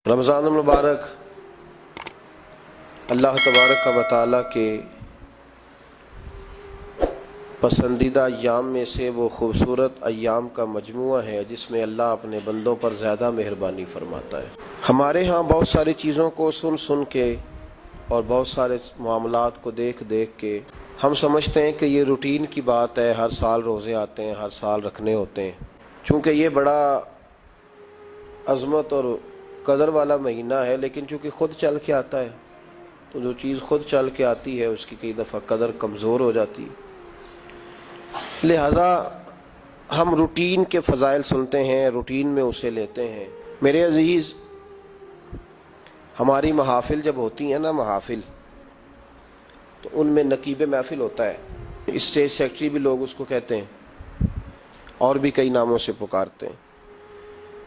رمضان المبارک اللہ تبارک و تعالیٰ کے پسندیدہ ایام میں سے وہ خوبصورت ایام کا مجموعہ ہے جس میں اللہ اپنے بندوں پر زیادہ مہربانی فرماتا ہے۔ ہمارے ہاں بہت ساری چیزوں کو سن کے اور بہت سارے معاملات کو دیکھ کے ہم سمجھتے ہیں کہ یہ روٹین کی بات ہے، ہر سال روزے آتے ہیں، ہر سال رکھنے ہوتے ہیں۔ چونکہ یہ بڑا عظمت اور قدر والا مہینہ ہے، لیکن چونکہ خود چل کے آتا ہے تو جو چیز خود چل کے آتی ہے اس کی کئی دفعہ قدر کمزور ہو جاتی ہے، لہذا ہم روٹین کے فضائل سنتے ہیں، روٹین میں اسے لیتے ہیں۔ میرے عزیز، ہماری محافل جب ہوتی ہیں نا، محافل، تو ان میں نقیب محفل ہوتا ہے، اسٹیج سیکرٹری بھی لوگ اس کو کہتے ہیں، اور بھی کئی ناموں سے پکارتے ہیں۔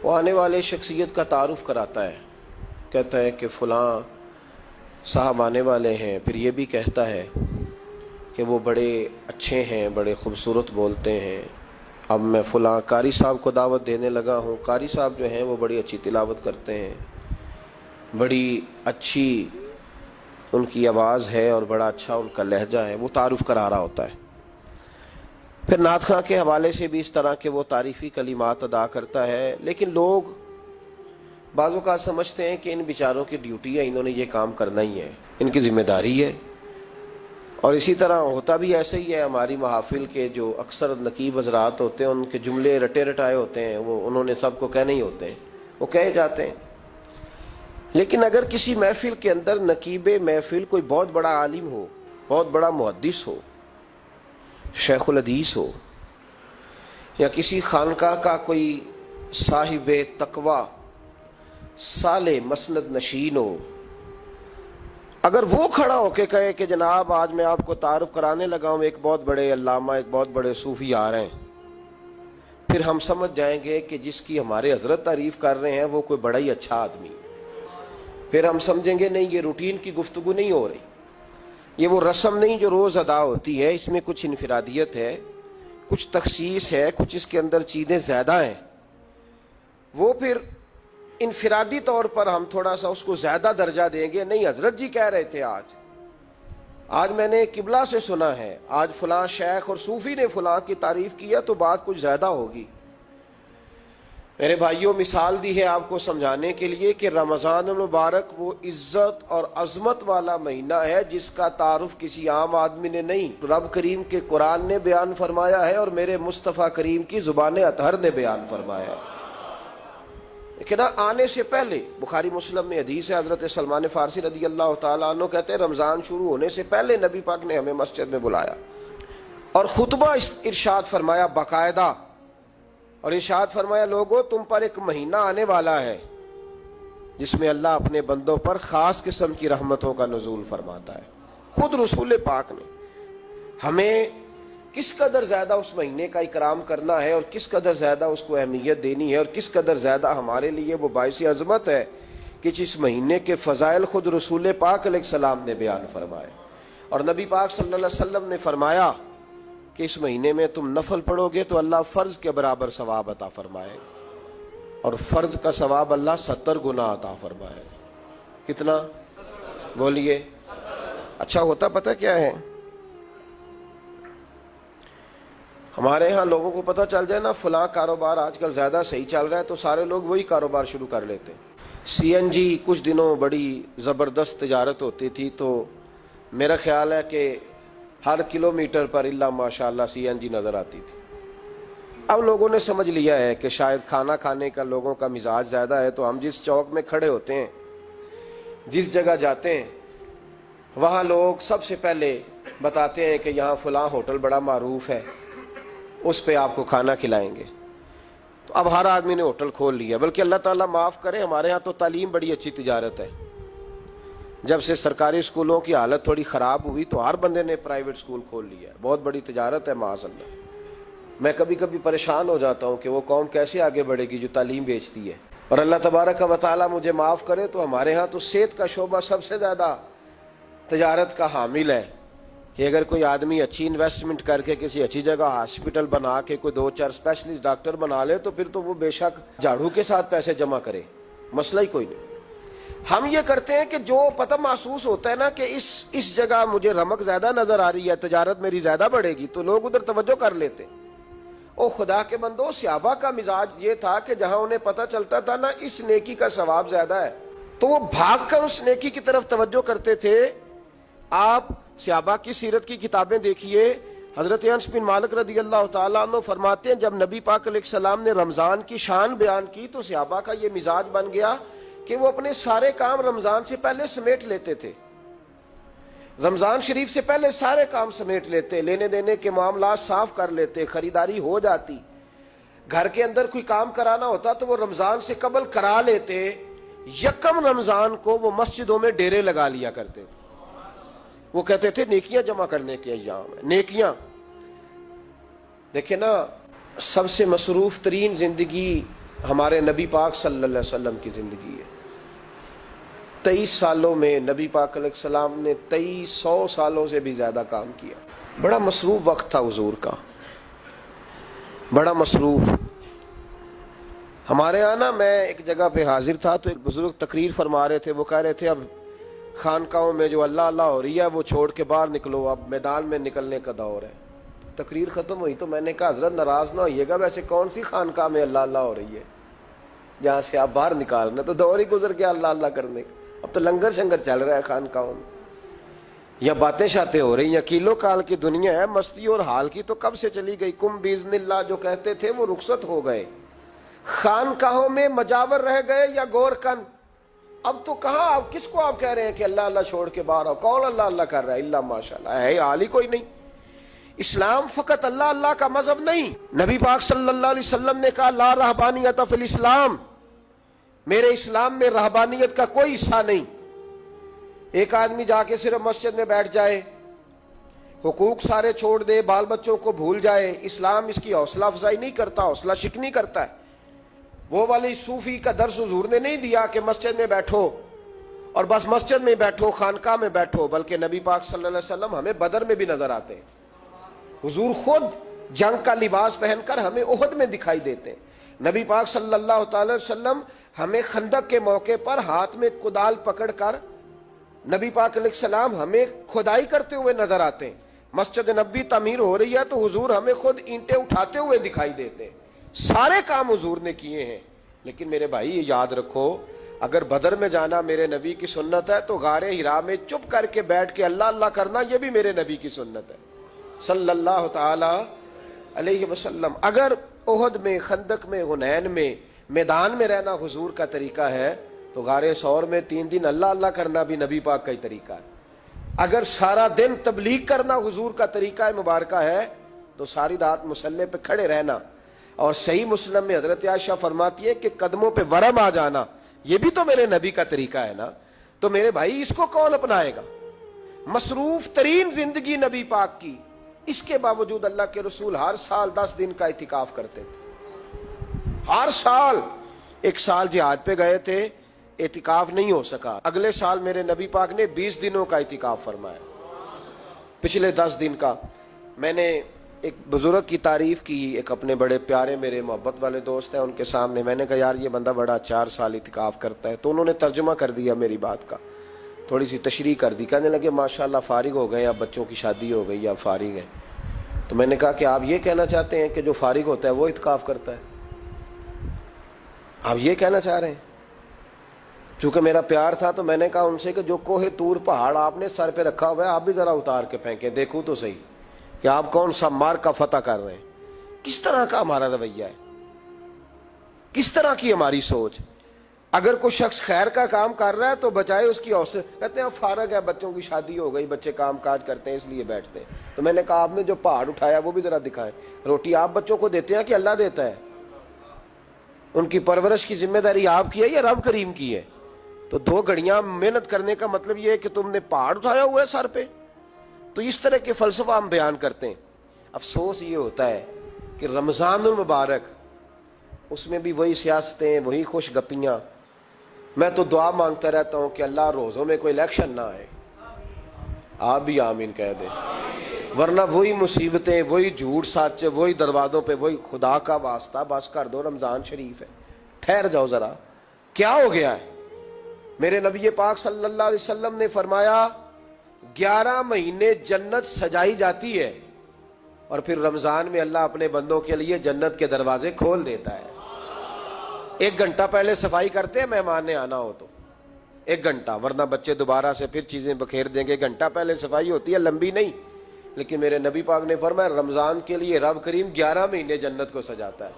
وہ آنے والے شخصیت کا تعارف کراتا ہے، کہتا ہے کہ فلاں صاحب آنے والے ہیں، پھر یہ بھی کہتا ہے کہ وہ بڑے اچھے ہیں، بڑے خوبصورت بولتے ہیں۔ اب میں فلاں قاری صاحب کو دعوت دینے لگا ہوں، قاری صاحب جو ہیں وہ بڑی اچھی تلاوت کرتے ہیں، بڑی اچھی ان کی آواز ہے اور بڑا اچھا ان کا لہجہ ہے، وہ تعارف کرا رہا ہوتا ہے۔ پھر نعت خواں کے حوالے سے بھی اس طرح کے وہ تعریفی کلمات ادا کرتا ہے، لیکن لوگ بعض اوقات سمجھتے ہیں کہ ان بیچاروں کی ڈیوٹی ہے، انہوں نے یہ کام کرنا ہی ہے، ان کی ذمہ داری ہے۔ اور اسی طرح ہوتا بھی ایسا ہی ہے۔ ہماری محافل کے جو اکثر نقیب حضرات ہوتے ہیں، ان کے جملے رٹے رٹائے ہوتے ہیں، وہ انہوں نے سب کو کہنے ہی ہوتے ہیں، وہ کہے جاتے ہیں۔ لیکن اگر کسی محفل کے اندر نقیب محفل کوئی بہت بڑا عالم ہو، بہت بڑا محدث ہو، شیخ الحدیث ہو، یا کسی خانقاہ کا کوئی صاحب تقوی صالح مسند نشین ہو، اگر وہ کھڑا ہو کے کہے کہ جناب آج میں آپ کو تعارف کرانے لگا ہوں ایک بہت بڑے علامہ، ایک بہت بڑے صوفی آ رہے ہیں، پھر ہم سمجھ جائیں گے کہ جس کی ہمارے حضرت تعریف کر رہے ہیں وہ کوئی بڑا ہی اچھا آدمی۔ پھر ہم سمجھیں گے نہیں، یہ روٹین کی گفتگو نہیں ہو رہی، یہ وہ رسم نہیں جو روز ادا ہوتی ہے، اس میں کچھ انفرادیت ہے، کچھ تخصیص ہے، کچھ اس کے اندر چیزیں زیادہ ہیں۔ وہ پھر انفرادی طور پر ہم تھوڑا سا اس کو زیادہ درجہ دیں گے۔ نہیں، حضرت جی کہہ رہے تھے آج میں نے قبلہ سے سنا ہے، آج فلاں شیخ اور صوفی نے فلاں کی تعریف کیا تو بات کچھ زیادہ ہوگی۔ میرے بھائیوں، مثال دی ہے آپ کو سمجھانے کے لیے کہ رمضان المبارک وہ عزت اور عظمت والا مہینہ ہے جس کا تعارف کسی عام آدمی نے نہیں، رب کریم کے قرآن نے بیان فرمایا ہے اور میرے مصطفیٰ کریم کی زبان اطہر نے بیان فرمایا ہے۔ لیکن آنے سے پہلے بخاری مسلم میں حدیث ہے، حضرت سلمان فارسی رضی اللہ تعالیٰ عنہ کہتے ہیں رمضان شروع ہونے سے پہلے نبی پاک نے ہمیں مسجد میں بلایا اور خطبہ ارشاد فرمایا باقاعدہ، اور ارشاد فرمایا لوگو تم پر ایک مہینہ آنے والا ہے جس میں اللہ اپنے بندوں پر خاص قسم کی رحمتوں کا نزول فرماتا ہے۔ خود رسول پاک نے ہمیں کس قدر زیادہ اس مہینے کا اکرام کرنا ہے اور کس قدر زیادہ اس کو اہمیت دینی ہے اور کس قدر زیادہ ہمارے لیے وہ باعث عظمت ہے کہ جس مہینے کے فضائل خود رسول پاک علیہ السلام نے بیان فرمائے۔ اور نبی پاک صلی اللہ علیہ وسلم نے فرمایا کہ اس مہینے میں تم نفل پڑھو گے تو اللہ فرض کے برابر ثواب عطا فرمائے، اور فرض کا ثواب اللہ 70 گنا عطا فرمائے۔ کتنا؟ بولیے۔ اچھا ہوتا پتہ کیا ہے؟ ہمارے ہاں لوگوں کو پتہ چل جائے نا فلاں کاروبار آج کل زیادہ صحیح چل رہا ہے تو سارے لوگ وہی کاروبار شروع کر لیتے ہیں۔ سی این جی کچھ دنوں بڑی زبردست تجارت ہوتی تھی، تو میرا خیال ہے کہ ہر کلومیٹر پر الا ماشاءاللہ سی این جی نظر آتی تھی۔ اب لوگوں نے سمجھ لیا ہے کہ شاید کھانا کھانے کا لوگوں کا مزاج زیادہ ہے، تو ہم جس چوک میں کھڑے ہوتے ہیں، جس جگہ جاتے ہیں، وہاں لوگ سب سے پہلے بتاتے ہیں کہ یہاں فلاں ہوٹل بڑا معروف ہے، اس پہ آپ کو کھانا کھلائیں گے۔ تو اب ہر آدمی نے ہوٹل کھول لیا، بلکہ اللہ تعالیٰ معاف کرے، ہمارے ہاں تو تعلیم بڑی اچھی تجارت ہے۔ جب سے سرکاری اسکولوں کی حالت تھوڑی خراب ہوئی تو ہر بندے نے پرائیویٹ اسکول کھول لیا ہے، بہت بڑی تجارت ہے معاذ اللہ۔ میں کبھی کبھی پریشان ہو جاتا ہوں کہ وہ قوم کیسے آگے بڑھے گی جو تعلیم بیچتی ہے۔ اور اللہ تبارک و تعالیٰ مجھے معاف کرے تو ہمارے ہاں تو صحت کا شعبہ سب سے زیادہ تجارت کا حامل ہے، کہ اگر کوئی آدمی اچھی انویسٹمنٹ کر کے کسی اچھی جگہ ہاسپٹل بنا کے کوئی 2-4 اسپیشلسٹ ڈاکٹر بنا لے تو پھر تو وہ بے شک جھاڑو کے ساتھ پیسے جمع کرے، مسئلہ ہی کوئی نہیں۔ ہم یہ کرتے ہیں کہ جو پتہ محسوس ہوتا ہے نا کہ اس جگہ مجھے رمق زیادہ نظر آ رہی ہے، تجارت میری زیادہ بڑھے گی، تو لوگ ادھر توجہ کر لیتے. او خدا کے بندو، صحابہ کا مزاج یہ تھا کہ جہاں انہیں پتہ چلتا تھا نا اس نیکی کا ثواب زیادہ ہے تو وہ بھاگ کر اس نیکی کی طرف توجہ کرتے تھے. آپ صحابہ کی سیرت کی کتابیں دیکھیے، حضرت انس بن مالک رضی اللہ تعالیٰ عنہ فرماتے ہیں جب نبی پاک علیہ السلام نے رمضان کی شان بیان کی تو صحابہ کا یہ مزاج بن گیا کہ وہ اپنے سارے کام رمضان سے پہلے سمیٹ لیتے تھے. رمضان شریف سے پہلے سارے کام سمیٹ لیتے، لینے دینے کے معاملات صاف کر لیتے، خریداری ہو جاتی، گھر کے اندر کوئی کام کرانا ہوتا تو وہ رمضان سے قبل کرا لیتے. یکم رمضان کو وہ مسجدوں میں ڈیرے لگا لیا کرتے تھے. وہ کہتے تھے نیکیاں جمع کرنے کے ایام ہیں. نیکیاں دیکھیں نا، سب سے مصروف ترین زندگی ہمارے نبی پاک صلی اللہ علیہ وسلم کی زندگی ہے. 23 سالوں میں نبی پاک علیہ السلام نے 2300 سالوں سے بھی زیادہ کام کیا. بڑا مصروف وقت تھا حضور کا، بڑا مصروف. ہمارے یہاں نا میں ایک جگہ پہ حاضر تھا تو ایک بزرگ تقریر فرما رہے تھے. وہ کہہ رہے تھے اب خانقاہوں میں جو اللہ اللہ ہو رہی ہے وہ چھوڑ کے باہر نکلو، اب میدان میں نکلنے کا دور ہے. تقریر ختم ہوئی تو میں نے کہا حضرت ناراض نہ ہوئیے گا، ویسے کون سی خانقاہ میں اللہ اللہ ہو رہی ہے جہاں سے آپ باہر نکالنا؟ تو دور ہی گزر گیا اللہ اللہ کرنے کا. اب تو لنگر شنگر چل رہا ہے خانقاہوں میں، یا باتیں شاتیں ہو رہی ہیں. کیلو کال کی دنیا ہے، مستی اور حال کی تو کب سے چلی گئی. کم باذن اللہ جو کہتے تھے وہ رخصت ہو گئے. خانقاہوں میں مجاور رہ گئے یا گور کن. اب تو کہاں، اب کس کو آپ کہہ رہے ہیں کہ اللہ اللہ چھوڑ کے باہر آؤ؟ کون اللہ اللہ کر رہا ہے؟ اللہ ماشاءاللہ ہے حال ہی کوئی نہیں. اسلام فقط اللہ اللہ کا مذہب نہیں. نبی پاک صلی اللہ علیہ وسلم نے کہا لا رہبانیت فی الاسلام، میرے اسلام میں رہبانیت کا کوئی حصہ نہیں. ایک آدمی جا کے صرف مسجد میں بیٹھ جائے، حقوق سارے چھوڑ دے، بال بچوں کو بھول جائے، اسلام اس کی حوصلہ افزائی نہیں کرتا، حوصلہ شکنی کرتا ہے. وہ والی صوفی کا درس حضور نے نہیں دیا کہ مسجد میں بیٹھو اور بس مسجد میں بیٹھو، خانقاہ میں بیٹھو، بلکہ نبی پاک صلی اللہ علیہ وسلم ہمیں بدر میں بھی نظر آتے ہیں. حضور خود جنگ کا لباس پہن کر ہمیں احد میں دکھائی دیتے ہیں. نبی پاک صلی اللہ تعالی وسلم ہمیں خندق کے موقع پر ہاتھ میں کدال پکڑ کر نبی پاک علیہ السلام ہمیں کھدائی کرتے ہوئے نظر آتے ہیں. مسجد نبوی تعمیر ہو رہی ہے تو حضور ہمیں خود اینٹیں اٹھاتے ہوئے دکھائی دیتے ہیں. سارے کام حضور نے کیے ہیں. لیکن میرے بھائی یہ یاد رکھو، اگر بدر میں جانا میرے نبی کی سنت ہے تو غار حرا میں چپ کر کے بیٹھ کے اللہ اللہ کرنا یہ بھی میرے نبی کی سنت ہے صلی اللہ تعالی علیہ وسلم. اگر احد میں، خندق میں، حنین میں، میدان میں رہنا حضور کا طریقہ ہے تو غار ثور میں 3 دن اللہ اللہ کرنا بھی نبی پاک کا ہی طریقہ ہے. اگر سارا دن تبلیغ کرنا حضور کا طریقہ مبارکہ ہے تو ساری رات مصلی پہ کھڑے رہنا. اور صحیح مسلم میں حضرت عائشہ فرماتی ہے کہ قدموں پہ ورم آ جانا یہ بھی تو میرے نبی کا طریقہ ہے نا. تو میرے بھائی اس کو کون اپنائے گا؟ مصروف ترین زندگی نبی پاک کی، اس کے باوجود اللہ کے رسول ہر سال 10 دن کا اعتکاف کرتے تھے. ہر سال. ایک سال جہاد پہ گئے تھے، اعتکاف نہیں ہو سکا. اگلے سال میرے نبی پاک نے 20 دنوں کا اعتکاف فرمایا، پچھلے 10 دن کا. میں نے ایک بزرگ کی تعریف کی، ایک اپنے بڑے پیارے میرے محبت والے دوست ہیں، ان کے سامنے میں نے کہا یار یہ بندہ بڑا 4 سال اعتکاف کرتا ہے. تو انہوں نے ترجمہ کر دیا میری بات کا، تھوڑی سی تشریح کر دی. کہنے لگے ماشاءاللہ فارغ ہو گئے، اب بچوں کی شادی ہو گئی، اب فارغ ہیں. تو میں نے کہا کہ آپ یہ کہنا چاہتے ہیں کہ جو فارغ ہوتا ہے وہ اعتکاف کرتا ہے؟ آپ یہ کہنا چاہ رہے ہیں؟ چونکہ میرا پیار تھا تو میں نے کہا ان سے کہ جو کوہ طور پہاڑ آپ نے سر پہ رکھا ہوا ہے آپ بھی ذرا اتار کے پھینکیں، دیکھوں تو صحیح کہ آپ کون سا مار کا فتح کر رہے ہیں. کس طرح کا ہمارا رویہ ہے، کس طرح کی ہماری سوچ. اگر کوئی شخص خیر کا کام کر رہا ہے تو بجائے اس کی حوصلے کہتے ہیں فارغ ہے، بچوں کی شادی ہو گئی، بچے کام کاج کرتے ہیں اس لیے بیٹھتے ہیں. تو میں نے کہا آپ نے جو پہاڑ اٹھایا وہ بھی ذرا دکھائیں. روٹی آپ بچوں کو دیتے ہیں کہ اللہ دیتا ہے؟ ان کی پرورش کی ذمہ داری آپ کی ہے یا رب کریم کی ہے؟ تو 2 گھڑیاں محنت کرنے کا مطلب یہ ہے کہ تم نے پہاڑ اٹھایا ہوا ہے سر پہ. تو اس طرح کے فلسفہ ہم بیان کرتے ہیں. افسوس یہ ہوتا ہے کہ رمضان المبارک اس میں بھی وہی سیاستیں، وہی خوش گپیاں. میں تو دعا مانگتا رہتا ہوں کہ اللہ روزوں میں کوئی الیکشن نہ آئے. آپ بھی آمین کہہ دیں. ورنہ وہی مصیبتیں، وہی جھوٹ سچ، وہی دروازوں پہ وہی. خدا کا واسطہ بس کر دو، رمضان شریف ہے، ٹھہر جاؤ ذرا. کیا ہو گیا ہے؟ میرے نبی پاک صلی اللہ علیہ وسلم نے فرمایا 11 مہینے جنت سجائی جاتی ہے اور پھر رمضان میں اللہ اپنے بندوں کے لیے جنت کے دروازے کھول دیتا ہے. 1 گھنٹہ پہلے صفائی کرتے ہیں مہمان نے آنا ہو تو 1 گھنٹہ, ورنہ بچے دوبارہ سے پھر چیزیں بکھیر دیں گے. 1 گھنٹہ پہلے صفائی ہوتی ہے, لمبی نہیں. لیکن میرے نبی پاک نے فرمایا رمضان کے لیے رب کریم 11 مہینے جنت کو سجاتا ہے.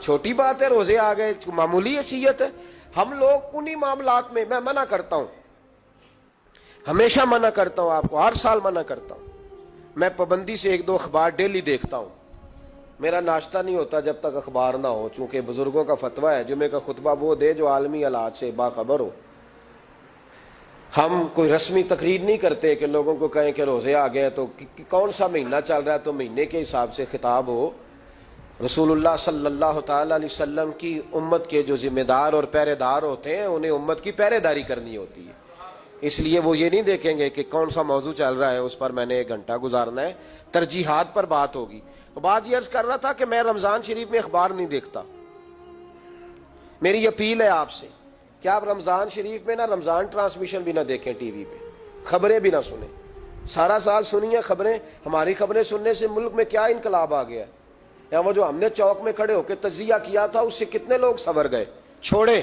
چھوٹی بات ہے, روزے آ گئے, معمولی حیثیت ہے. ہم لوگ انہی معاملات میں, میں منع کرتا ہوں, ہمیشہ منع کرتا ہوں, آپ کو ہر سال منع کرتا ہوں. میں پابندی سے 1-2 اخبار ڈیلی دیکھتا ہوں. میرا ناشتہ نہیں ہوتا جب تک اخبار نہ ہو, چونکہ بزرگوں کا فتویٰ ہے جمعے کا خطبہ وہ دے جو عالمی حالات سے باخبر ہو. ہم کوئی رسمی تقریر نہیں کرتے کہ لوگوں کو کہیں کہ روزے آ گئے تو کون سا مہینہ چل رہا ہے تو مہینے کے حساب سے خطاب ہو. رسول اللہ صلی اللہ تعالی علیہ وسلم کی امت کے جو ذمہ دار اور پہرے دار ہوتے ہیں انہیں امت کی پہرے داری کرنی ہوتی ہے. اس لیے وہ یہ نہیں دیکھیں گے کہ کون سا موضوع چل رہا ہے اس پر میں نے 1 گھنٹہ گزارنا ہے. ترجیحات پر بات ہوگی. بات یہ عرض کر رہا تھا کہ میں رمضان شریف میں اخبار نہیں دیکھتا. میری اپیل ہے آپ سے کہ آپ رمضان شریف میں نا رمضان ٹرانسمیشن بھی نہ دیکھیں, ٹی وی پہ خبریں بھی نہ سنیں. سارا سال سنیے خبریں. ہماری خبریں سننے سے ملک میں کیا انقلاب آ گیا ہے. یا وہ جو ہم نے چوک میں کھڑے ہو کے تجزیہ کیا تھا اس سے کتنے لوگ سنور گئے. چھوڑے,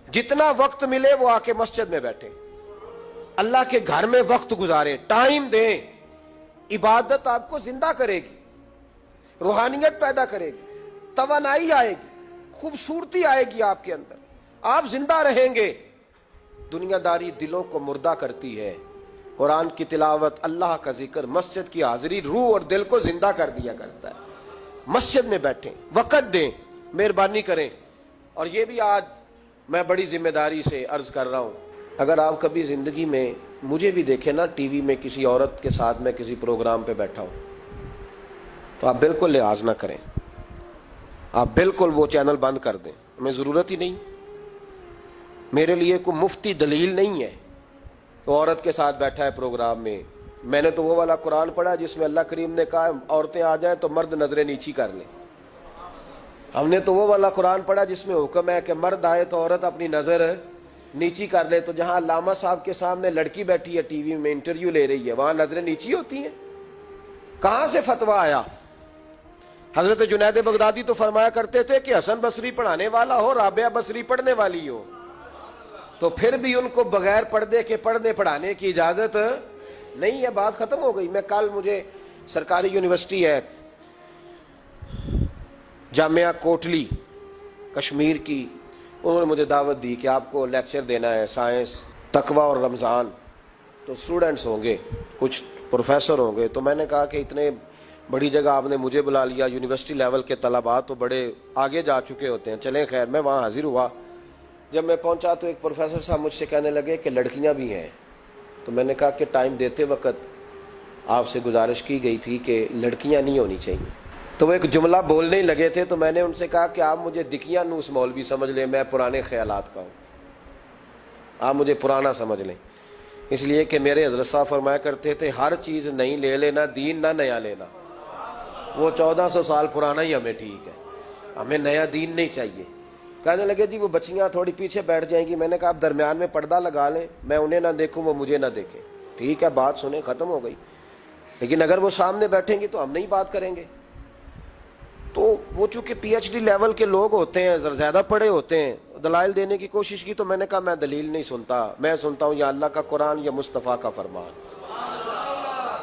جتنا وقت ملے وہ آ کے مسجد میں بیٹھے, اللہ کے گھر میں وقت گزارے, ٹائم دیں. عبادت آپ کو زندہ کرے گی, روحانیت پیدا کرے گی, توانائی آئے گی, خوبصورتی آئے گی آپ کے اندر, آپ زندہ رہیں گے. دنیا داری دلوں کو مردہ کرتی ہے. قرآن کی تلاوت, اللہ کا ذکر, مسجد کی حاضری روح اور دل کو زندہ کر دیا کرتا ہے. مسجد میں بیٹھیں, وقت دیں, مہربانی کریں. اور یہ بھی آج میں بڑی ذمہ داری سے عرض کر رہا ہوں, اگر آپ کبھی زندگی میں مجھے بھی دیکھیں نا ٹی وی میں کسی عورت کے ساتھ میں کسی پروگرام پہ بیٹھا ہوں تو آپ بالکل لحاظ نہ کریں, آپ بالکل وہ چینل بند کر دیں. ہمیں ضرورت ہی نہیں. میرے لیے کوئی مفتی دلیل نہیں ہے وہ عورت کے ساتھ بیٹھا ہے پروگرام میں. میں نے تو وہ والا قرآن پڑھا جس میں اللہ کریم نے کہا عورتیں آ جائیں تو مرد نظریں نیچی کر لیں. ہم نے تو وہ والا قرآن پڑھا جس میں حکم ہے کہ مرد آئے تو عورت اپنی نظر نیچی کر لے. تو جہاں علامہ صاحب کے سامنے لڑکی بیٹھی ہے ٹی وی میں انٹرویو لے رہی ہے وہاں نظریں نیچی ہوتی ہیں؟ کہاں سے فتویٰ آیا؟ حضرت جنید بغدادی تو فرمایا کرتے تھے کہ حسن بصری پڑھانے والا ہو, رابعہ بصری پڑھنے والی ہو, تو پھر بھی ان کو بغیر پردے کے پڑھنے پڑھانے کی اجازت نہیں ہے. بات ختم ہو گئی. میں کل, مجھے سرکاری یونیورسٹی ہے جامعہ کوٹلی کشمیر کی, انہوں نے مجھے دعوت دی کہ آپ کو لیکچر دینا ہے سائنس, تقوی اور رمضان. تو اسٹوڈنٹس ہوں گے, کچھ پروفیسر ہوں گے. تو میں نے کہا کہ اتنے بڑی جگہ آپ نے مجھے بلا لیا, یونیورسٹی لیول کے طلباء تو بڑے آگے جا چکے ہوتے ہیں. چلیں خیر, میں وہاں حاضر ہوا. جب میں پہنچا تو ایک پروفیسر صاحب مجھ سے کہنے لگے کہ لڑکیاں بھی ہیں. تو میں نے کہا کہ ٹائم دیتے وقت آپ سے گزارش کی گئی تھی کہ لڑکیاں نہیں ہونی چاہیے. تو وہ ایک جملہ بولنے ہی لگے تھے. تو میں نے ان سے کہا کہ آپ مجھے دکیاں نوس مولوی سمجھ لیں, میں پرانے خیالات کا ہوں, آپ مجھے پرانا سمجھ لیں. اس لیے کہ میرے حضرت صاحب فرمایا کرتے تھے ہر چیز نہیں لے لینا, دین نہ نیا لینا. وہ 1400 سال پرانا ہی ہمیں ٹھیک ہے, ہمیں نیا دین نہیں چاہیے. کہنے لگے جی وہ بچیاں تھوڑی پیچھے بیٹھ جائیں گی. میں نے کہا آپ درمیان میں پردہ لگا لیں, میں انہیں نہ دیکھوں وہ مجھے نہ دیکھیں. ٹھیک ہے, بات سنیں, ختم ہو گئی. لیکن اگر وہ سامنے بیٹھیں گی تو ہم نہیں بات کریں گے. تو وہ چونکہ پی ایچ ڈی لیول کے لوگ ہوتے ہیں, زیادہ پڑھے ہوتے ہیں, دلائل دینے کی کوشش کی. تو میں نے کہا میں دلیل نہیں سنتا, میں سنتا ہوں یا اللہ کا قرآن یا مصطفیٰ کا فرمان.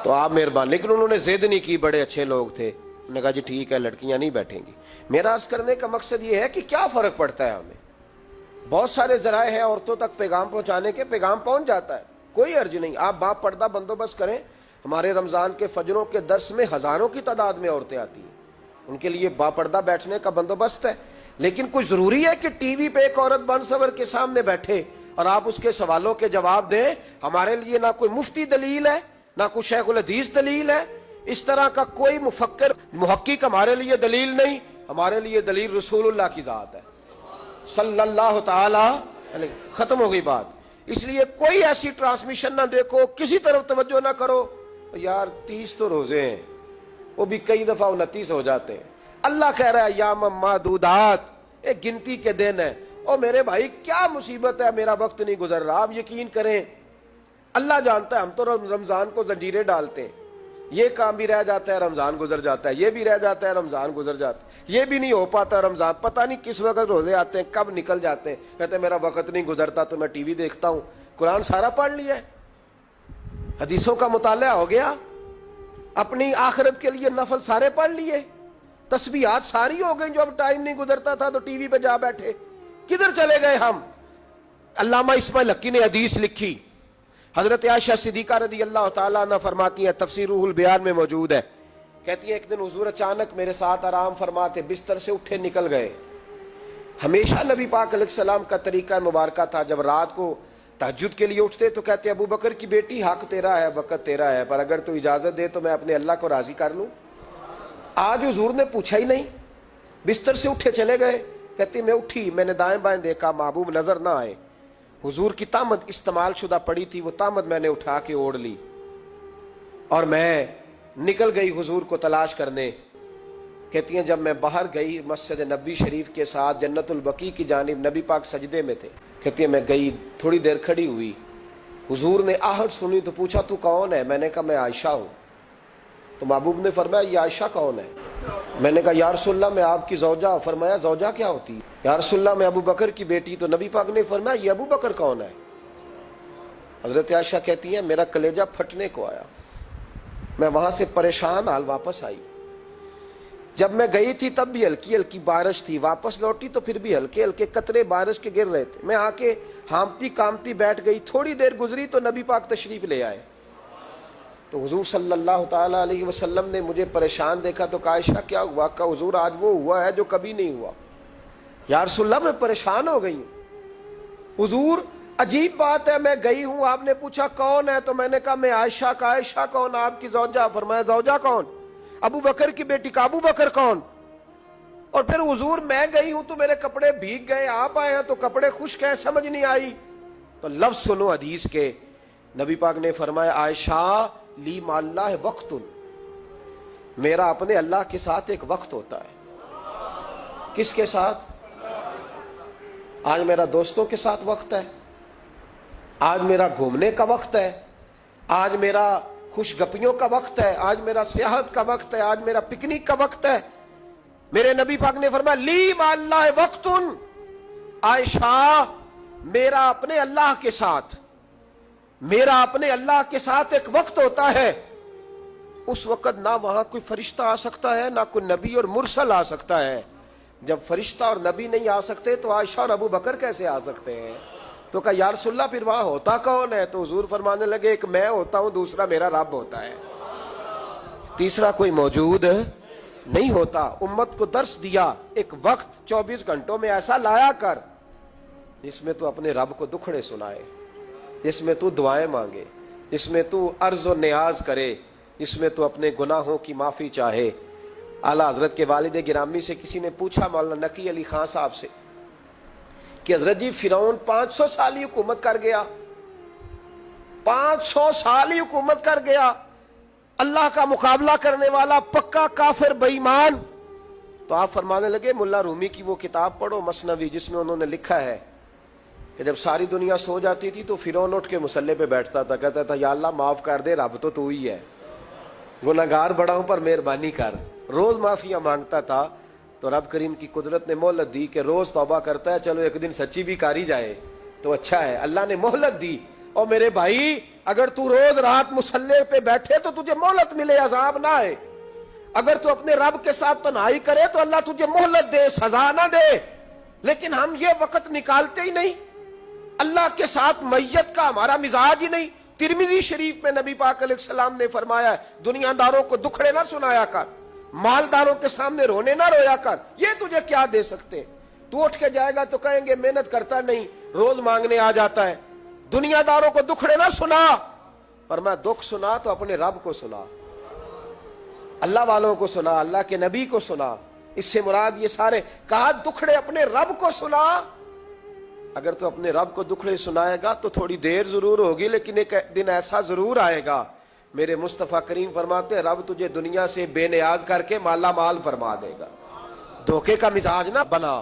تو آپ مہربان. لیکن انہوں نے ضد نہیں کی, بڑے اچھے لوگ تھے. انہوں نے کہا جی ٹھیک ہے لڑکیاں نہیں بیٹھیں گی. میرا عرض کرنے کا مقصد یہ ہے کہ کیا فرق پڑتا ہے ہمیں. بہت سارے ذرائع ہیں عورتوں تک پیغام پہنچانے کے, پیغام پہنچ جاتا ہے, کوئی حرج نہیں. آپ باپ پردہ بندوبست کریں. ہمارے رمضان کے فجروں کے درس میں ہزاروں کی تعداد میں عورتیں آتی ہیں, ان کے لیے باپردہ بیٹھنے کا بندوبست ہے. لیکن کوئی ضروری ہے کہ ٹی وی پہ ایک عورت بن سور کے سامنے بیٹھے اور آپ اس کے سوالوں کے جواب دیں؟ ہمارے لیے نہ کوئی مفتی دلیل ہے, نہ کوئی شیخ الحدیث دلیل ہے. اس طرح کا کوئی مفکر محقق ہمارے لیے دلیل نہیں. ہمارے لیے دلیل رسول اللہ کی ذات ہے صلی اللہ تعالی علیہ. ختم ہو گئی بات. اس لیے کوئی ایسی ٹرانسمیشن نہ دیکھو, کسی طرف توجہ نہ کرو. یار 30 تو روزے ہیں, وہ بھی کئی دفعہ 29 ہو جاتے ہیں. اللہ کہہ رہا ہے ایام معدودات, ایک گنتی کے دن ہے. اور میرے بھائی کیا مصیبت ہے، میرا وقت نہیں گزر رہا. آپ یقین کریں اللہ جانتا ہے، ہم تو رمضان کو زنجیریں ڈالتے ہیں، یہ کام بھی رہ جاتا ہے رمضان گزر جاتا ہے، یہ بھی رہ جاتا ہے رمضان گزر جاتا ہے، یہ بھی نہیں ہو پاتا رمضان، پتہ نہیں کس وقت روزے آتے ہیں کب نکل جاتے ہیں. کہتے ہیں میرا وقت نہیں گزرتا تو میں ٹی وی دیکھتا ہوں. قرآن سارا پڑھ لیا ہے، حدیثوں کا مطالعہ ہو گیا، اپنی آخرت کے لیے نفل سارے پڑھ لیے، تسبیحات ساری ہو گئی. جو اب ٹائم نہیں گزرتا تھا تو ٹی وی پہ جا بیٹھے. کدھر چلے گئے ہم؟ علامہ اسماعیل حقی نے حدیث لکھی، حضرت عائشہ صدیقہ رضی اللہ تعالیٰ عنہ فرماتی ہیں، تفسیر روح البیان میں موجود ہے، کہتی ہیں ایک دن حضور اچانک میرے ساتھ آرام فرماتے بستر سے اٹھے نکل گئے. ہمیشہ نبی پاک علیہ السلام کا طریقہ مبارکہ تھا جب رات کو تہجد کے لیے اٹھتے تو کہتے ابو بکر کی بیٹی حق تیرا ہے، وقت تیرا ہے، پر اگر تو اجازت دے تو میں اپنے اللہ کو راضی کر لوں. آج حضور نے پوچھا ہی نہیں، بستر سے اٹھے چلے گئے. کہتی میں اٹھی، میں نے دائیں بائیں دیکھا، محبوب نظر نہ آئے. حضور کی تامد استعمال شدہ پڑی تھی، وہ تامد میں نے اٹھا کے اوڑھ لی اور میں نکل گئی حضور کو تلاش کرنے. کہتی ہیں جب میں باہر گئی مسجد نبوی شریف کے ساتھ جنت البقیع کی جانب، نبی پاک سجدے میں تھے. کہتی ہیں میں گئی، تھوڑی دیر کھڑی ہوئی، حضور نے آہٹ سنی تو پوچھا تو کون ہے؟ میں نے کہا میں عائشہ ہوں. تو محبوب نے فرمایا یہ عائشہ کون ہے؟ میں نے کہا یا رسول اللہ میں آپ کی زوجہ. فرمایا زوجہ کیا ہوتی ہے؟ یا رسول اللہ میں ابو بکر کی بیٹی. تو نبی پاک نے فرمایا یہ ابو بکر کون ہے؟ حضرت عائشہ کہتی ہیں میرا کلیجہ پھٹنے کو آیا، میں وہاں سے پریشان حال واپس آئی. جب میں گئی تھی تب بھی ہلکی ہلکی بارش تھی، واپس لوٹی تو پھر بھی ہلکے ہلکے قطرے بارش کے گر رہے تھے. میں آ کے ہامتی کامتی بیٹھ گئی، تھوڑی دیر گزری تو نبی پاک تشریف لے آئے. تو حضور صلی اللہ تعالی علیہ وسلم نے مجھے پریشان دیکھا تو کہا عائشہ کیا ہوا؟ کہا حضور آج وہ ہوا ہے جو کبھی نہیں ہوا. یا رسول اللہ میں پریشان ہو گئی ہوں. حضور عجیب بات ہے، میں گئی ہوں، آپ نے پوچھا کون ہے تو میں نے کہا میں عائشہ. کا عائشہ کون؟ آپ کی زوجہ. فرمایا زوجہ کون؟ ابو بکر کی بیٹی. کا ابو بکر کون؟ اور پھر حضور میں گئی ہوں تو میرے کپڑے بھیگ گئے، آپ آئے ہیں تو کپڑے خشک ہیں، سمجھ نہیں آئی. تو لفظ سنو حدیث کے، نبی پاک نے فرمایا عائشہ لی مع اللہ وقت، میرا اپنے اللہ کے ساتھ ایک وقت ہوتا ہے. کس کے ساتھ؟ آج میرا دوستوں کے ساتھ وقت ہے، آج میرا گھومنے کا وقت ہے، آج میرا خوش گپیوں کا وقت ہے، آج میرا سیاحت کا وقت ہے، آج میرا پکنک کا وقت ہے. میرے نبی پاک نے فرمایا لی مع اللہ وقت، عائشہ میرا اپنے اللہ کے ساتھ، میرا اپنے اللہ کے ساتھ ایک وقت ہوتا ہے. اس وقت نہ وہاں کوئی فرشتہ آ سکتا ہے، نہ کوئی نبی اور مرسل آ سکتا ہے. جب فرشتہ اور نبی نہیں آ سکتے تو عائشہ اور ابو بکر کیسے آ سکتے ہیں؟ تو کہا یا رسول اللہ پھر وہاں ہوتا کون ہے؟ تو حضور فرمانے لگے ایک میں ہوتا ہوں، دوسرا میرا رب ہوتا ہے، تیسرا کوئی موجود نہیں ہوتا. امت کو درس دیا ایک وقت 24 گھنٹوں میں ایسا لایا کر جس میں تو اپنے رب کو دکھڑے سنائے، جس میں تو دعائیں مانگے، جس میں تو عرض و نیاز کرے، جس میں تو اپنے گناہوں کی معافی چاہے. اعلیٰ حضرت کے والد گرامی سے کسی نے پوچھا مولانا نقی علی خان صاحب سے کہ حضرت جی فرعون 500 سال ہی حکومت کر گیا، 500 سال ہی حکومت کر گیا، اللہ کا مقابلہ کرنے والا پکا کافر بے ایمان. تو آپ فرمانے لگے ملا رومی کی وہ کتاب پڑھو مثنوی، جس میں انہوں نے لکھا ہے کہ جب ساری دنیا سو جاتی تھی تو فرعون اٹھ کے مصلے پہ بیٹھتا تھا، کہتا تھا یا اللہ معاف کر دے، رب تو ہی ہے، گناہگار بڑا ہوں پر مہربانی کر. روز معافیاں مانگتا تھا تو رب کریم کی قدرت نے مہلت دی کہ روز توبہ کرتا ہے، چلو ایک دن سچی بھی کاری جائے تو اچھا ہے. اللہ نے مہلت دی. اور میرے بھائی اگر تو روز رات مصلے پہ بیٹھے تو تجھے مہلت ملے، عذاب نہ آئے. اگر تو اپنے رب کے ساتھ تنہائی کرے تو اللہ تجھے مہلت دے، سزا نہ دے. لیکن ہم یہ وقت نکالتے ہی نہیں. اللہ کے ساتھ میت کا ہمارا مزاج ہی نہیں. ترمذی شریف میں نبی پاک علیہ السلام نے فرمایا دنیا داروں کو دکھڑے نہ سنایا کر، مالداروں کے سامنے رونے نہ رویا کر. یہ تجھے کیا دے سکتے؟ تو اٹھ کے جائے گا تو کہیں گے محنت کرتا نہیں، روز مانگنے آ جاتا ہے. دنیا داروں کو دکھڑے نہ سنا، پر میں دکھ سنا تو اپنے رب کو سنا، اللہ والوں کو سنا، اللہ کے نبی کو سنا. اس سے مراد یہ سارے کہا دکھڑے اپنے رب کو سنا. اگر تو اپنے رب کو دکھڑے سنائے گا تو تھوڑی دیر ضرور ہوگی، لیکن ایک دن ایسا ضرور آئے گا. میرے مصطفیٰ کریم فرماتے ہیں رب تجھے دنیا سے بے نیاز کر کے مالا مال فرما دے گا. دھوکے کا مزاج نہ بنا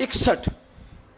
61।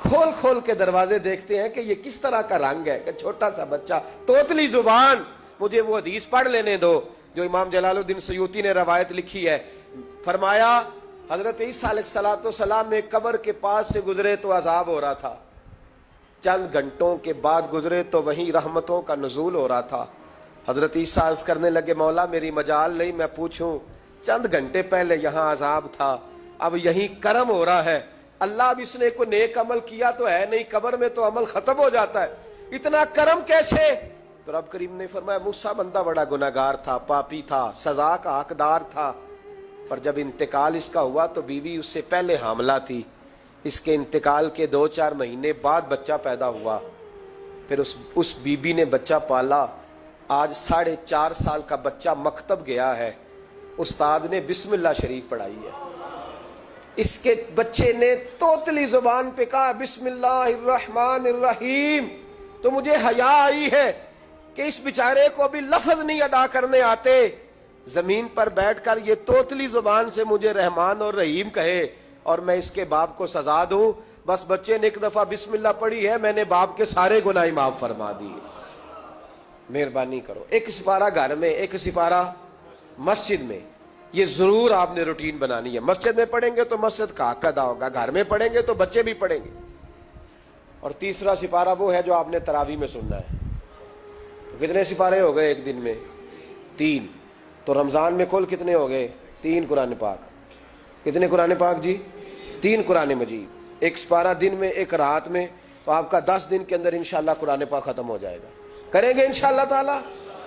کھول کھول کے دروازے دیکھتے ہیں کہ یہ کس طرح کا رنگ ہے، کہ چھوٹا سا بچہ، توتلی زبان، مجھے وہ حدیث پڑھ لینے دو جو امام جلال الدین سیوطی نے روایت لکھی ہے۔ فرمایا حضرت عیسیٰ علیہ السلام میں قبر کے پاس سے گزرے تو عذاب ہو رہا تھا، چند گھنٹوں کے بعد گزرے تو وہیں رحمتوں کا نزول ہو رہا تھا۔ حضرت عیسیٰ عرض کرنے لگے مولا میری مجال نہیں میں پوچھوں، چند گھنٹے پہلے یہاں عذاب تھا، اب یہیں کرم ہو رہا ہے، اللہ اب اس نے کوئی نیک عمل کیا تو ہے نہیں، قبر میں تو عمل ختم ہو جاتا ہے، اتنا کرم کیسے؟ تو رب کریم نے فرمایا موسیٰ بندہ بڑا گناہگار تھا، پاپی تھا، سزا کا حقدار تھا، پر جب انتقال اس کا ہوا تو بیوی اس سے پہلے حاملہ تھی، اس کے انتقال کے 2-4 مہینے بعد بچہ پیدا ہوا، پھر اس بیوی نے بچہ پالا، آج 4.5 سال کا بچہ مکتب گیا ہے، استاد نے بسم اللہ شریف پڑھائی ہے، اس کے بچے نے توتلی زبان پہ کہا بسم اللہ الرحمن الرحیم، تو مجھے حیا آئی ہے کہ اس بیچارے کو ابھی لفظ نہیں ادا کرنے آتے، زمین پر بیٹھ کر یہ توتلی زبان سے مجھے رحمان اور رحیم کہے اور میں اس کے باپ کو سزا دوں، بس بچے نے ایک دفعہ بسم اللہ پڑھی ہے، میں نے باپ کے سارے گناہ معاف فرما دیے، مہربانی کرو۔ ایک سپارہ گھر میں، ایک سپارہ مسجد میں، یہ ضرور آپ نے روٹین بنانی ہے، مسجد میں پڑھیں گے تو مسجد کا حق ادا ہوگا، گھر میں پڑھیں گے تو بچے بھی پڑھیں گے۔ اور تیسرا سپارہ وہ ہے جو آپ نے تراویح میں سننا ہے۔ تو کتنے سپارے ہو گئے ایک دن میں؟ 3۔ تو رمضان میں کل کتنے ہو گئے؟ 3 قرآن پاک۔ کتنے قرآن پاک جی؟ 3 قرآن مجید، ایک سپارہ دن میں ایک رات میں، تو آپ کا 10 دن کے اندر انشاءاللہ قرآن پاک ختم ہو جائے گا۔ کریں گے انشاءاللہ تعالی؟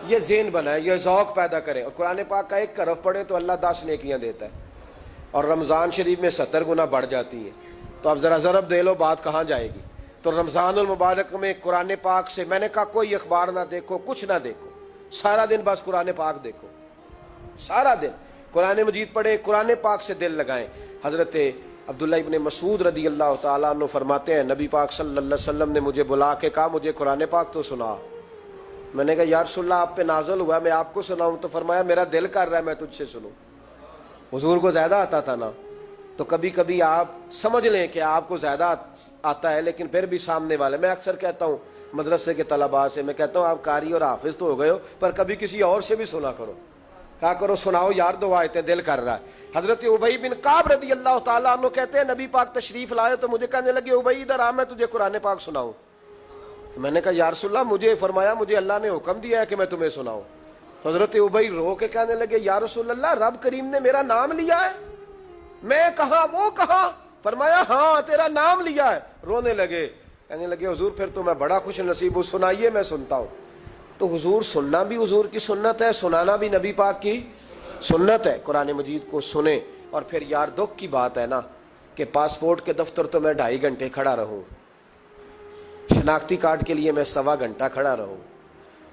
یہ ذہن بنائیں، یہ ذوق پیدا کریں، اور قرآن پاک کا ایک حرف پڑھے تو اللہ 10 نیکیاں دیتا ہے، اور رمضان شریف میں 70 گنا بڑھ جاتی ہیں۔ تو اب ذرا ضرب دے لو بات کہاں جائے گی۔ تو رمضان المبارک میں قرآن پاک سے میں نے کہا کوئی اخبار نہ دیکھو، کچھ نہ دیکھو، سارا دن بس قرآن پاک دیکھو، سارا دن قرآن مجید پڑھیں، قرآن پاک سے دل لگائیں۔ حضرت عبداللہ ابن مسعود رضی اللہ تعالیٰ عنہ فرماتے ہیں نبی پاک صلی اللہ علیہ وسلم نے مجھے بلا کے کہا مجھے قرآن پاک تو سنا۔ میں نے کہا یا رسول اللہ آپ پہ نازل ہوا میں آپ کو سناؤں؟ تو فرمایا میرا دل کر رہا ہے میں تجھ سے سنوں۔ حضور کو زیادہ آتا تھا نا، تو کبھی کبھی آپ سمجھ لیں کہ آپ کو زیادہ آتا ہے، لیکن پھر بھی سامنے والے، میں اکثر کہتا ہوں مدرسے کے طلباء سے، میں کہتا ہوں آپ قاری اور حافظ تو ہو گئے ہو، پر کبھی کسی اور سے بھی سنا کرو، کہا کرو سناؤ یار 2 آیتیں، دل کر رہا ہے۔ حضرت ابی بن کعب رضی اللہ تعالیٰ عنہ کہتے ہیں نبی پاک تشریف لائے تو مجھے کہنے لگے ابی ادھر آ میں تجھے قرآن پاک سناؤں۔ میں نے کہا یا رسول اللہ مجھے فرمایا مجھے اللہ نے حکم دیا ہے کہ میں تمہیں سناؤں۔ حضرت ابی رو کے کہنے لگے یا رسول اللہ رب کریم نے میرا نام لیا ہے؟ میں کہاں وہ کہاں؟ فرمایا ہاں تیرا نام لیا ہے۔ رونے لگے، کہنے لگے حضور پھر تو میں بڑا خوش نصیب ہوں، سنائیے میں سنتا ہوں۔ تو حضور سننا بھی حضور کی سنت ہے، سنانا بھی نبی پاک کی سنت ہے۔ قرآن مجید کو سنیں۔ اور پھر یار دکھ کی بات ہے نا کہ پاسپورٹ کے دفتر تو میں 2.5 گھنٹے کھڑا رہوں، شناختی کارڈ کے لیے میں 1.25 گھنٹہ کھڑا رہوں،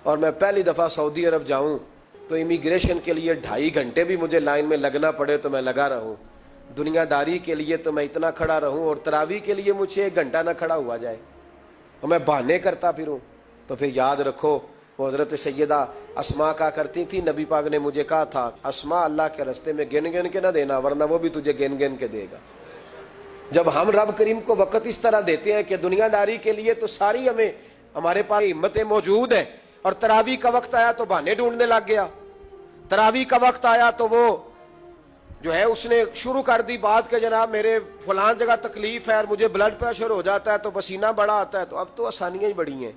اور میں پہلی دفعہ سعودی عرب جاؤں تو امیگریشن کے لیے 2.5 گھنٹے بھی مجھے لائن میں لگنا پڑے تو میں لگا رہوں، دنیا داری کے لیے تو میں اتنا کھڑا رہوں، اور تراویح کے لیے مجھے 1 گھنٹہ نہ کھڑا ہوا جائے اور میں بہانے کرتا پھروں، تو پھر یاد رکھو وہ حضرت سیدہ اسماء کا کرتی تھی، نبی پاک نے مجھے کہا تھا اسماء اللہ کے راستے میں گن گن کے نہ دینا ورنہ وہ بھی تجھے گن گن کے دے گا۔ جب ہم رب کریم کو وقت اس طرح دیتے ہیں کہ دنیا داری کے لیے تو ساری ہمارے پاس ہمتیں موجود ہیں، اور تراویح کا وقت آیا تو بہانے ڈھونڈنے لگ گیا، تراویح کا وقت آیا تو وہ جو ہے اس نے شروع کر دی بات کہ جناب میرے فلان جگہ تکلیف ہے اور مجھے بلڈ پریشر ہو جاتا ہے تو پسینہ بڑا آتا ہے، تو اب تو آسانیاں ہی بڑی ہیں۔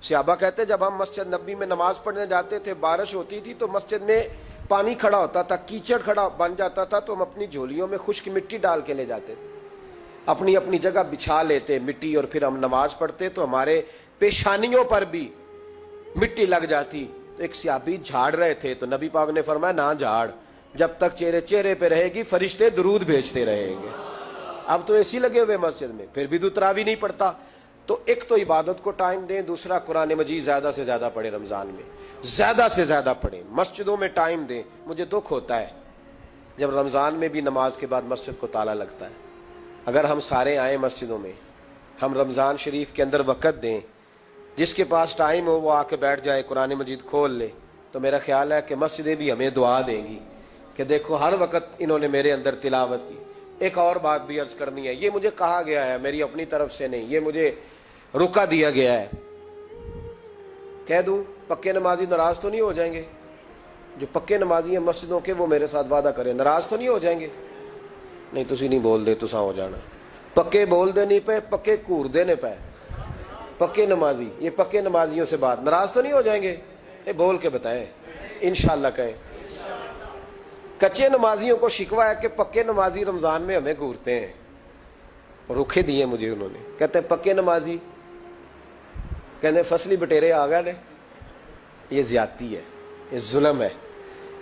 صحابہ کہتے جب ہم مسجد نبوی میں نماز پڑھنے جاتے تھے بارش ہوتی تھی تو مسجد میں پانی کھڑا ہوتا تھا، کیچڑ کھڑا بن جاتا تھا، تو ہم اپنی جھولیوں میں خشک مٹی ڈال کے لے جاتے تھے، اپنی اپنی جگہ بچھا لیتے مٹی، اور پھر ہم نماز پڑھتے تو ہمارے پیشانیوں پر بھی مٹی لگ جاتی۔ تو ایک صحابی جھاڑ رہے تھے تو نبی پاک نے فرمایا نہ جھاڑ، جب تک چہرے پہ رہے گی فرشتے درود بھیجتے رہیں گے۔ اب تو ایسی لگے ہوئے مسجد میں، پھر بھی تو تراویح نہیں پڑھتا۔ تو ایک تو عبادت کو ٹائم دیں، دوسرا قرآن مجید زیادہ سے زیادہ پڑھیں، رمضان میں زیادہ سے زیادہ پڑھیں، مسجدوں میں ٹائم دیں۔ مجھے دکھ ہوتا ہے جب رمضان میں بھی نماز کے بعد مسجد کو تالا لگتا ہے۔ اگر ہم سارے آئیں مسجدوں میں، ہم رمضان شریف کے اندر وقت دیں، جس کے پاس ٹائم ہو وہ آ کے بیٹھ جائے قرآن مجید کھول لے، تو میرا خیال ہے کہ مسجدیں بھی ہمیں دعا دیں گی کہ دیکھو ہر وقت انہوں نے میرے اندر تلاوت کی۔ ایک اور بات بھی عرض کرنی ہے، یہ مجھے کہا گیا ہے، میری اپنی طرف سے نہیں، یہ مجھے رکا دیا گیا ہے، کہہ دوں پکے نمازی ناراض تو نہیں ہو جائیں گے؟ جو پکے نمازی ہیں مسجدوں کے وہ میرے ساتھ وعدہ کریں، ناراض تو نہیں ہو جائیں گے؟ نہیں تسی نہیں بول دے تساں ہو جانا، پکے بول دے نہیں پے، پکے کور دینے پے، پکے نمازی، یہ پکے نمازیوں سے بات، ناراض تو نہیں ہو جائیں گے؟ یہ بول کے بتائیں، انشاءاللہ کہیں۔ کچے نمازیوں کو شکوہ ہے کہ پکے نمازی رمضان میں ہمیں گھورتے ہیں، رکھے دیے مجھے انہوں نے، کہتے ہیں پکے نمازی، کہتے فصلی بٹیرے آ گئے نے، یہ زیادتی ہے، یہ ظلم ہے۔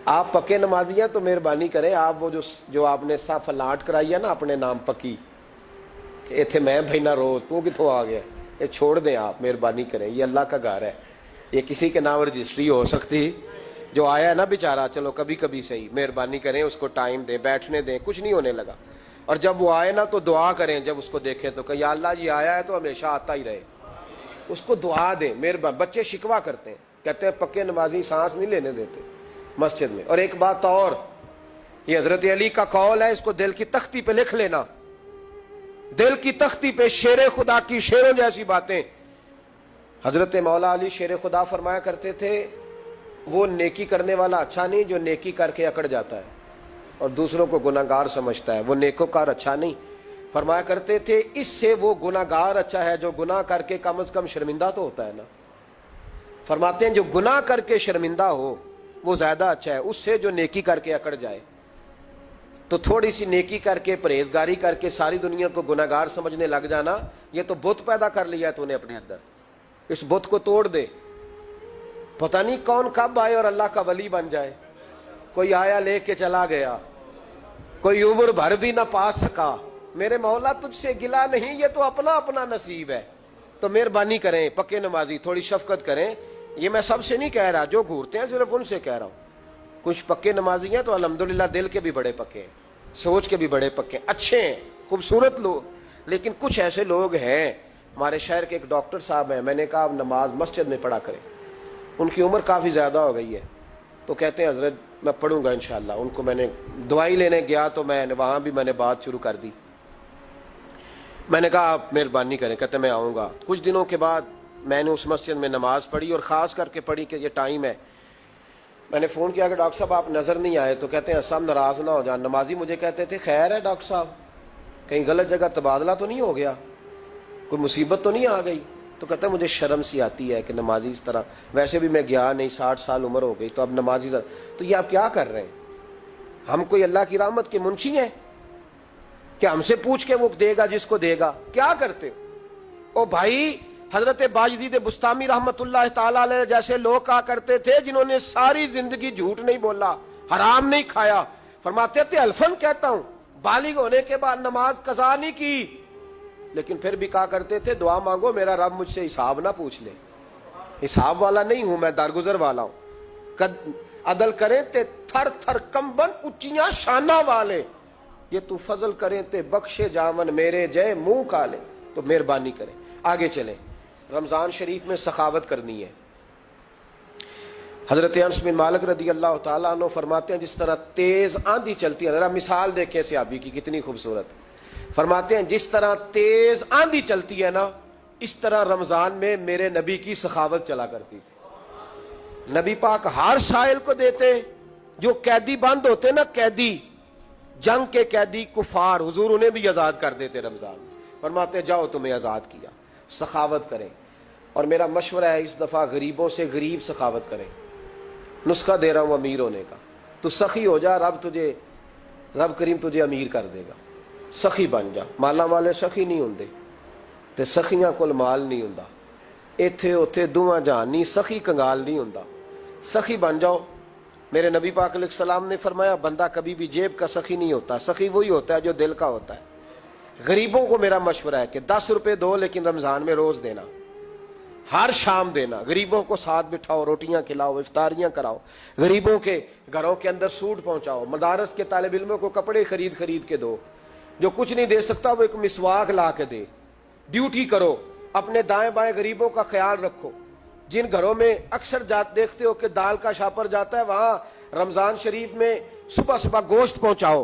آپ پکے نمازی ہیں تو مہربانی کریں، آپ وہ جو آپ نے صف الاٹ کرائی ہے نا اپنے نام پکی، کہ ایتھے میں بھینا روز تو کتوں آ گیا، یہ چھوڑ دیں آپ، مہربانی کریں، یہ اللہ کا گھر ہے، یہ کسی کے نام رجسٹری ہو سکتی، جو آیا ہے نا بیچارہ، چلو کبھی کبھی صحیح، مہربانی کریں اس کو ٹائم دیں، بیٹھنے دیں، کچھ نہیں ہونے لگا، اور جب وہ آئے نا تو دعا کریں، جب اس کو دیکھیں تو کہ یا اللہ یہ آیا ہے تو ہمیشہ آتا ہی رہے، اس کو دعا دیں، مہربانی۔ بچے شکوہ کرتے ہیں، کہتے ہیں پکے نمازی سانس نہیں لینے دیتے مسجد میں۔ اور ایک بات اور، یہ حضرت علی کا قول ہے، اس کو دل کی تختی پہ لکھ لینا، دل کی تختی پہ، شیر خدا کی شیروں جیسی باتیں۔ حضرت مولا علی شیر خدا فرمایا کرتے تھے، وہ نیکی کرنے والا اچھا نہیں جو نیکی کر کے اکڑ جاتا ہے اور دوسروں کو گناہگار سمجھتا ہے، وہ نیکوکار اچھا نہیں۔ فرمایا کرتے تھے اس سے وہ گناہگار اچھا ہے جو گناہ کر کے کم از کم شرمندہ تو ہوتا ہے نا۔ فرماتے ہیں جو گناہ کر کے شرمندہ ہو وہ زیادہ اچھا ہے اس سے جو نیکی کر کے اکڑ جائے۔ تو تھوڑی سی نیکی کر کے، پرہیزگاری کر کے ساری دنیا کو گناہگار سمجھنے لگ جانا، یہ تو بت پیدا کر لیا ہے تو نے اپنے اندر، اس بت کو توڑ دے۔ پتہ نہیں کون کب آئے اور اللہ کا ولی بن جائے، کوئی آیا لے کے چلا گیا، کوئی عمر بھر بھی نہ پا سکا۔ میرے مولا تجھ سے گلا نہیں، یہ تو اپنا اپنا نصیب ہے۔ تو مہربانی کریں پکے نمازی، تھوڑی شفقت کریں، یہ میں سب سے نہیں کہہ رہا، جو گھورتے ہیں صرف ان سے کہہ رہا ہوں۔ کچھ پکے نمازی ہیں تو الحمدللہ دل کے بھی بڑے پکے ہیں، سوچ کے بھی بڑے پکے ہیں، اچھے ہیں، خوبصورت لوگ، لیکن کچھ ایسے لوگ ہیں۔ ہمارے شہر کے ایک ڈاکٹر صاحب ہیں، میں نے کہا آپ نماز مسجد میں پڑھا کریں، ان کی عمر کافی زیادہ ہو گئی ہے، تو کہتے ہیں حضرت میں پڑھوں گا انشاءاللہ۔ ان کو میں نے دوائی لینے گیا تو میں نے وہاں بھی میں نے بات شروع کر دی، میں نے کہا آپ مہربانی کریں، کہتے میں آؤں گا۔ کچھ دنوں کے بعد میں نے اس مسجد میں نماز پڑھی اور خاص کر کے پڑھی کہ یہ ٹائم ہے، میں نے فون کیا کہ ڈاکٹر صاحب آپ نظر نہیں آئے، تو کہتے ہیں سب ناراض نہ ہو جان، نمازی مجھے کہتے تھے خیر ہے ڈاکٹر صاحب کہیں غلط جگہ تبادلہ تو نہیں ہو گیا، کوئی مصیبت تو نہیں آ گئی؟ تو کہتا ہے مجھے شرم سی آتی ہے کہ نمازی اس طرح، ویسے بھی میں گیا نہیں، 60 سال عمر ہو گئی، تو اب نمازی تو یہ آپ کیا کر رہے ہیں؟ ہم کوئی اللہ کی رحمت کے منشی ہیں کہ ہم سے پوچھ کے وہ دے گا جس کو دے گا؟ کیا کرتے ہو؟ او بھائی، حضرت باجدید بستامی رحمت اللہ تعالی علیہ جیسے لوگ کہا کرتے تھے جنہوں نے ساری زندگی جھوٹ نہیں بولا، حرام نہیں کھایا، فرماتے تھے الفن کہتا ہوں، بالغ ہونے کے بعد نماز قضا نہیں کی، لیکن پھر بھی کہا کرتے تھے دعا مانگو میرا رب مجھ سے حساب نہ پوچھ لے، حساب والا نہیں ہوں میں، درگزر والا ہوں۔ عدل کریں تے تھر تھر کمبن اچیاں شانہ والے، یہ تو فضل کریں تے بخشے جامن میرے جے منہ کالے۔ تو مہربانی کریں، آگے چلیں۔ رمضان شریف میں سخاوت کرنی ہے۔ حضرت انس بن مالک رضی اللہ تعالیٰ عنہ فرماتے ہیں جس طرح تیز آندھی چلتی ہے، ذرا مثال دیکھیں صحابی کی کتنی خوبصورت، فرماتے ہیں جس طرح تیز آندھی چلتی ہے نا، اس طرح رمضان میں میرے نبی کی سخاوت چلا کرتی تھی۔ نبی پاک ہر سائل کو دیتے، جو قیدی بند ہوتے نا، قیدی جنگ کے قیدی کفار، حضور انہیں بھی آزاد کر دیتے رمضان میں، فرماتے جاؤ تمہیں آزاد کیا، سخاوت کریں۔ اور میرا مشورہ ہے اس دفعہ غریبوں سے غریب سخاوت کریں، نسخہ دے رہا ہوں امیر ہونے کا، تو سخی ہو جا، رب کریم تجھے امیر کر دے گا، سخی بن جا۔ مالا والے سخی نہیں ہوندے تے سخیاں کول مال نہیں ہوندا، ایتھے اوتھے دوواں جہان نہیں، سخی کنگال نہیں ہوندا، سخی بن جاؤ۔ میرے نبی پاک علیہ السلام نے فرمایا بندہ کبھی بھی جیب کا سخی نہیں ہوتا، سخی وہی ہوتا ہے جو دل کا ہوتا ہے۔ غریبوں کو میرا مشورہ ہے کہ 10 روپے دو، لیکن رمضان میں روز دینا، ہر شام دینا، غریبوں کو ساتھ بٹھاؤ، روٹیاں کھلاؤ، افطاریاں کراؤ، غریبوں کے گھروں کے اندر سوٹ پہنچاؤ، مدارس کے طالب علموں کو کپڑے خرید کے دو، جو کچھ نہیں دے سکتا وہ ایک مسواک لا کے دے، ڈیوٹی کرو، اپنے دائیں بائیں غریبوں کا خیال رکھو۔ جن گھروں میں اکثر دیکھتے ہو کہ دال کا شاپر جاتا ہے، وہاں رمضان شریف میں صبح صبح گوشت پہنچاؤ،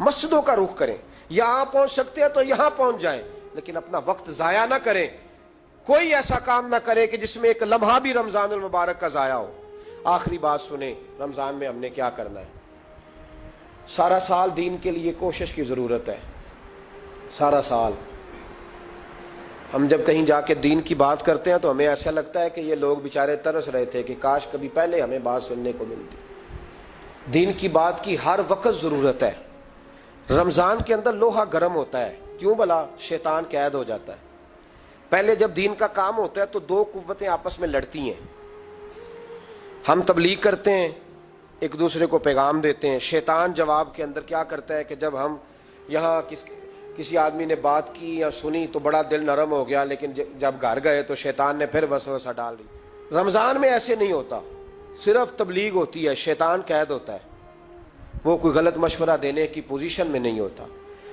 مسجدوں کا رخ کریں, یہاں پہنچ سکتے ہیں تو یہاں پہنچ جائیں, لیکن اپنا وقت ضائع نہ کریں. کوئی ایسا کام نہ کرے کہ جس میں ایک لمحہ بھی رمضان المبارک کا ضائع ہو. آخری بات سنیں, رمضان میں ہم نے کیا کرنا ہے. سارا سال دین کے لیے کوشش کی ضرورت ہے. سارا سال ہم جب کہیں جا کے دین کی بات کرتے ہیں تو ہمیں ایسا لگتا ہے کہ یہ لوگ بیچارے ترس رہے تھے کہ کاش کبھی پہلے ہمیں بات سننے کو ملتی. دین کی بات کی ہر وقت ضرورت ہے. رمضان کے اندر لوہا گرم ہوتا ہے, کیوں بھلا؟ شیطان قید ہو جاتا ہے. پہلے جب دین کا کام ہوتا ہے تو دو قوتیں آپس میں لڑتی ہیں. ہم تبلیغ کرتے ہیں, ایک دوسرے کو پیغام دیتے ہیں. شیطان جواب کے اندر کیا کرتا ہے کہ جب ہم یہاں کسی آدمی نے بات کی یا سنی تو بڑا دل نرم ہو گیا, لیکن جب گھر گئے تو شیطان نے پھر وسوسہ ڈال دی. رمضان میں ایسے نہیں ہوتا, صرف تبلیغ ہوتی ہے, شیطان قید ہوتا ہے, وہ کوئی غلط مشورہ دینے کی پوزیشن میں نہیں ہوتا.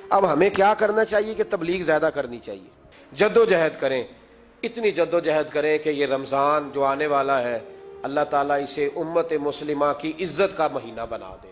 اب ہمیں کیا کرنا چاہیے کہ تبلیغ زیادہ کرنی چاہیے, جد و جہد کریں, اتنی جد و جہد کریں کہ یہ رمضان جو آنے والا ہے اللہ تعالیٰ اسے امت مسلمہ کی عزت کا مہینہ بنا دے.